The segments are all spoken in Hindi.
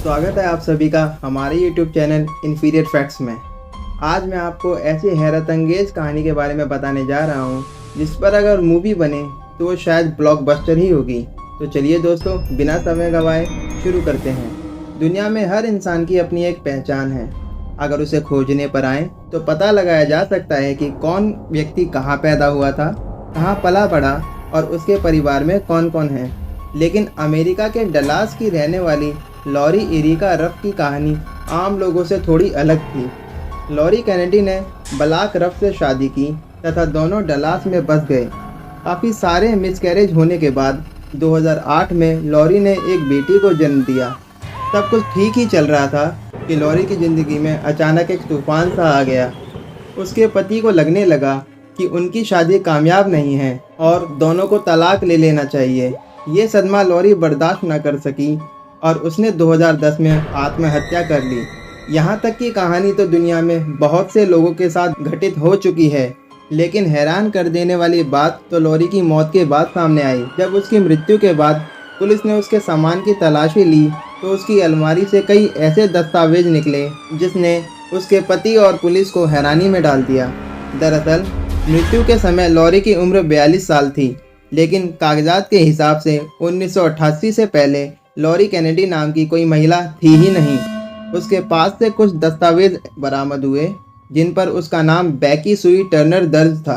स्वागत है आप सभी का हमारे YouTube चैनल इन्फीरियर फैक्ट्स में। आज मैं आपको ऐसी हैरत अंगेज कहानी के बारे में बताने जा रहा हूँ जिस पर अगर मूवी बने तो वो शायद ब्लॉकबस्टर ही होगी। तो चलिए दोस्तों, बिना समय गंवाए शुरू करते हैं। दुनिया में हर इंसान की अपनी एक पहचान है। अगर उसे खोजने पर आए तो पता लगाया जा सकता है कि कौन व्यक्ति कहाँ पैदा हुआ था, कहाँ पला बड़ा और उसके परिवार में कौन कौन है। लेकिन अमेरिका के डलास की रहने वाली लॉरी एरिका रफ की कहानी आम लोगों से थोड़ी अलग थी। लॉरी कैनेडी ने ब्लैक रफ से शादी की तथा दोनों डलास में बस गए। काफ़ी सारे मिसकैरेज होने के बाद 2008 में लॉरी ने एक बेटी को जन्म दिया। सब कुछ ठीक ही चल रहा था कि लॉरी की ज़िंदगी में अचानक एक तूफान सा आ गया। उसके पति को लगने लगा कि उनकी शादी कामयाब नहीं है और दोनों को तलाक ले लेना चाहिए। ये सदमा लॉरी बर्दाश्त न कर सकी और उसने 2010 में आत्महत्या कर ली। यहाँ तक की कहानी तो दुनिया में बहुत से लोगों के साथ घटित हो चुकी है, लेकिन हैरान कर देने वाली बात तो लॉरी की मौत के बाद सामने आई। जब उसकी मृत्यु के बाद पुलिस ने उसके सामान की तलाशी ली तो उसकी अलमारी से कई ऐसे दस्तावेज निकले जिसने उसके पति और पुलिस को हैरानी में डाल दिया। दरअसल मृत्यु के समय लॉरी की उम्र 42 साल थी, लेकिन कागजात के हिसाब से 1988 से पहले लॉरी कैनेडी नाम की कोई महिला थी ही नहीं। उसके पास से कुछ दस्तावेज बरामद हुए जिन पर उसका नाम बैकी सुई टर्नर दर्ज था।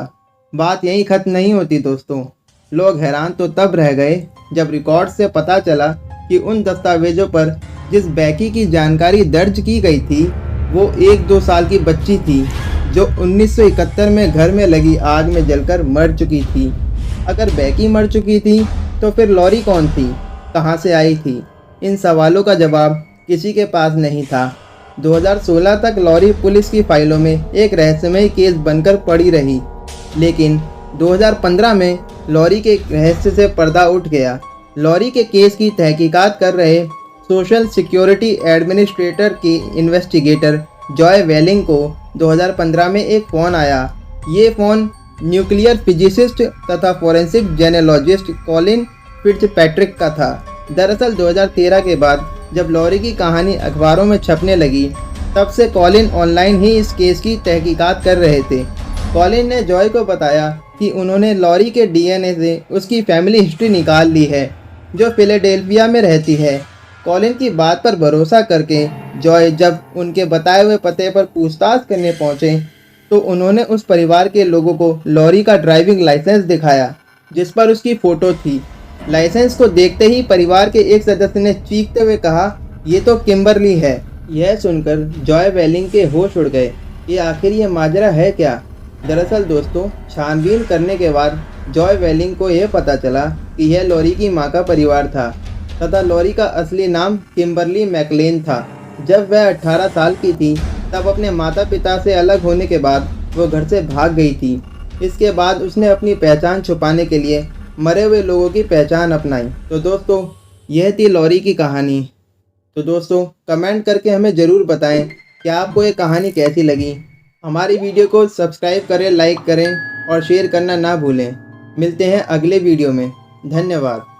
बात यहीं खत्म नहीं होती दोस्तों। लोग हैरान तो तब रह गए जब रिकॉर्ड से पता चला कि उन दस्तावेजों पर जिस बैकी की जानकारी दर्ज की गई थी वो 1-2 साल की बच्ची थी जो 1971 में घर में लगी आग में जलकर मर चुकी थी। अगर बैकी मर चुकी थी तो फिर लॉरी कौन थी, कहाँ से आई थी? इन सवालों का जवाब किसी के पास नहीं था। 2016 तक लॉरी पुलिस की फाइलों में एक रहस्यमय केस बनकर पड़ी रही, लेकिन 2015 में लॉरी के रहस्य से पर्दा उठ गया। लॉरी के केस की तहकीकात कर रहे सोशल सिक्योरिटी एडमिनिस्ट्रेटर के इन्वेस्टिगेटर जॉय वेलिंग को 2015 में एक फ़ोन आया। ये फ़ोन न्यूक्लियर फिजिसिस्ट तथा फोरेंसिक जेनेलॉजिस्ट कॉलिन फिट्जपैट्रिक का था। दरअसल 2013 के बाद जब लॉरी की कहानी अखबारों में छपने लगी तब से कॉलिन ऑनलाइन ही इस केस की तहकीकात कर रहे थे। कॉलिन ने जॉय को बताया कि उन्होंने लॉरी के डीएनए से उसकी फैमिली हिस्ट्री निकाल ली है जो फिलाडेल्फिया में रहती है। कॉलिन की बात पर भरोसा करके जॉय जब उनके बताए हुए पते पर पूछताछ करने पहुंचे तो उन्होंने उस परिवार के लोगों को लॉरी का ड्राइविंग लाइसेंस दिखाया जिस पर उसकी फ़ोटो थी। लाइसेंस को देखते ही परिवार के एक सदस्य ने चीखते हुए कहा, ये तो किम्बरली है। यह सुनकर जॉय वेलिंग के होश उड़ गए कि आखिर ये माजरा है क्या। दरअसल दोस्तों, छानबीन करने के बाद जॉय वेलिंग को यह पता चला कि यह लॉरी की मां का परिवार था तथा लॉरी का असली नाम किम्बरली मैकलेन था। जब वह 18 साल की थी तब अपने माता पिता से अलग होने के बाद वो घर से भाग गई थी। इसके बाद उसने अपनी पहचान छुपाने के लिए मरे हुए लोगों की पहचान अपनाई। तो दोस्तों, यह थी लॉरी की कहानी। तो दोस्तों, कमेंट करके हमें ज़रूर बताएं कि आपको ये कहानी कैसी लगी। हमारी वीडियो को सब्सक्राइब करें, लाइक करें और शेयर करना ना भूलें। मिलते हैं अगले वीडियो में। धन्यवाद।